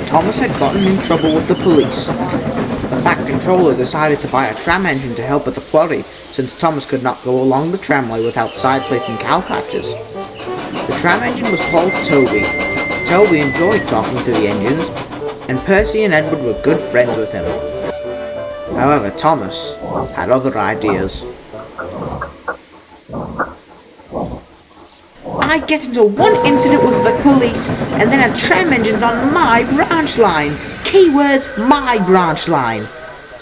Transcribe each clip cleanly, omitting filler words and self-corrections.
Thomas had gotten in trouble with the police. The Fat Controller decided to buy a tram engine to help at the quarry, since Thomas could not go along the tramway without side plates and cow catchers. The tram engine was called Toby. Toby enjoyed talking to the engines, and Percy and Edward were good friends with him. However, Thomas had other ideas. I get into one incident with the police, and then a tram engine's on my branch line. Keywords, my branch line,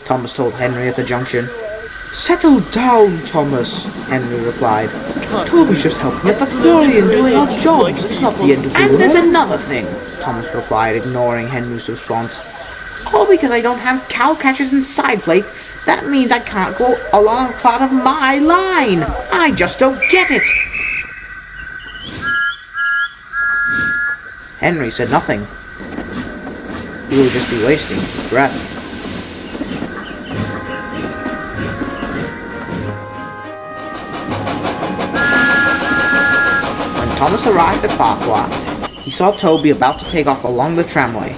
Thomas told Henry at the junction. Settle down, Thomas, Henry replied. Toby's just helping at the quarry and doing odd jobs. It's not the end of the world. And there's another thing, Thomas replied, ignoring Henry's response. All because I don't have cow catchers and side plates, that means I can't go along part of my line. I just don't get it. Henry said nothing. He would just be wasting his breath. When Thomas arrived at Farquhar, he saw Toby about to take off along the tramway.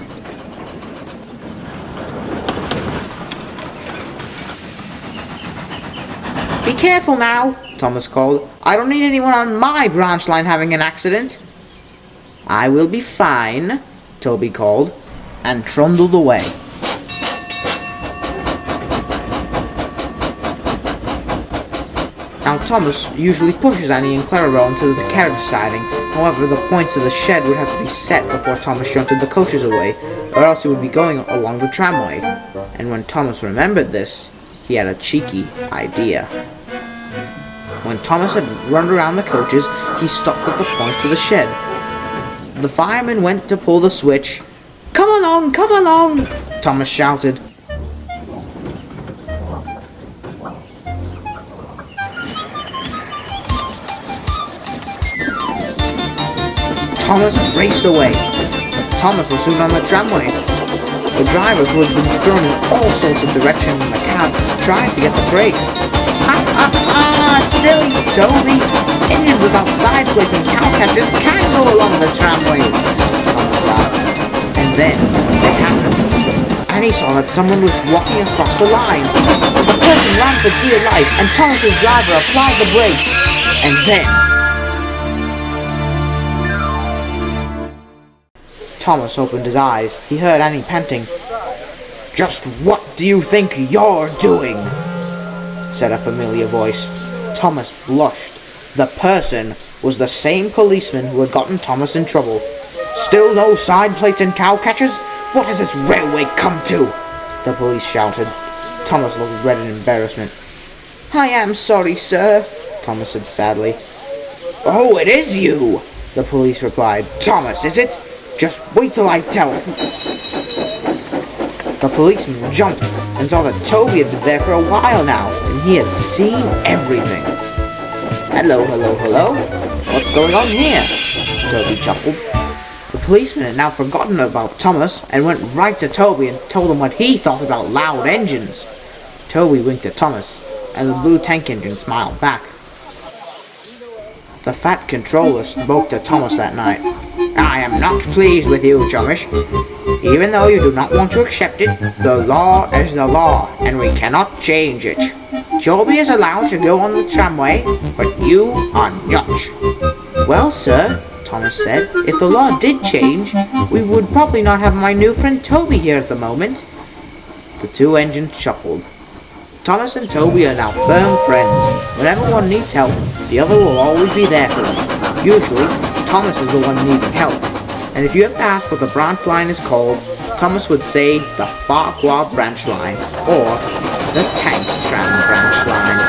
Be careful now, Thomas called. I don't need anyone on my branch line having an accident. I will be fine, Toby called, and trundled away. Now Thomas usually pushes Annie and Clarabelle into the carriage siding. However, the points of the shed would have to be set before Thomas shunted the coaches away, or else he would be going along the tramway. And when Thomas remembered this, he had a cheeky idea. When Thomas had run around the coaches, he stopped at the points of the shed. The fireman went to pull the switch. Come along, Thomas shouted. Thomas raced away. Thomas was soon on the tramway. The driver, who had been thrown in all sorts of directions in the cab, tried to get the brakes. Silly Toby! Engines without side plates and cow catchers can't go along the tramway! Thomas laughed. And then it happened. And he saw that someone was walking across the line. The person ran for dear life, and Thomas's driver applied the brakes. And then Thomas opened his eyes. He heard Annie panting. Just what do you think you're doing? Said a familiar voice. Thomas blushed. The person was the same policeman who had gotten Thomas in trouble. Still no side plates and cow catchers? What has this railway come to? The police shouted. Thomas looked red in embarrassment. I am sorry, sir, Thomas said sadly. Oh, it is you, the police replied. Thomas, is it? Just wait till I tell him. The policeman jumped and saw that Toby had been there for a while now, and he had seen everything. Hello. What's going on here? Toby chuckled. The policeman had now forgotten about Thomas and went right to Toby and told him what he thought about loud engines. Toby winked at Thomas, and the blue tank engine smiled back. The Fat Controller spoke to Thomas that night. I am not pleased with you, Chumish. Even though you do not want to accept it, the law is the law, and we cannot change it. Toby is allowed to go on the tramway, but you are not. Well, sir, Thomas said, if the law did change, we would probably not have my new friend Toby here at the moment. The two engines chuckled. Thomas and Toby are now firm friends. Whenever one needs help, the other will always be there for them. Usually, Thomas is the one needing help. And if you have asked what the branch line is called, Thomas would say the Farquhar branch line, or the tank tram branch line.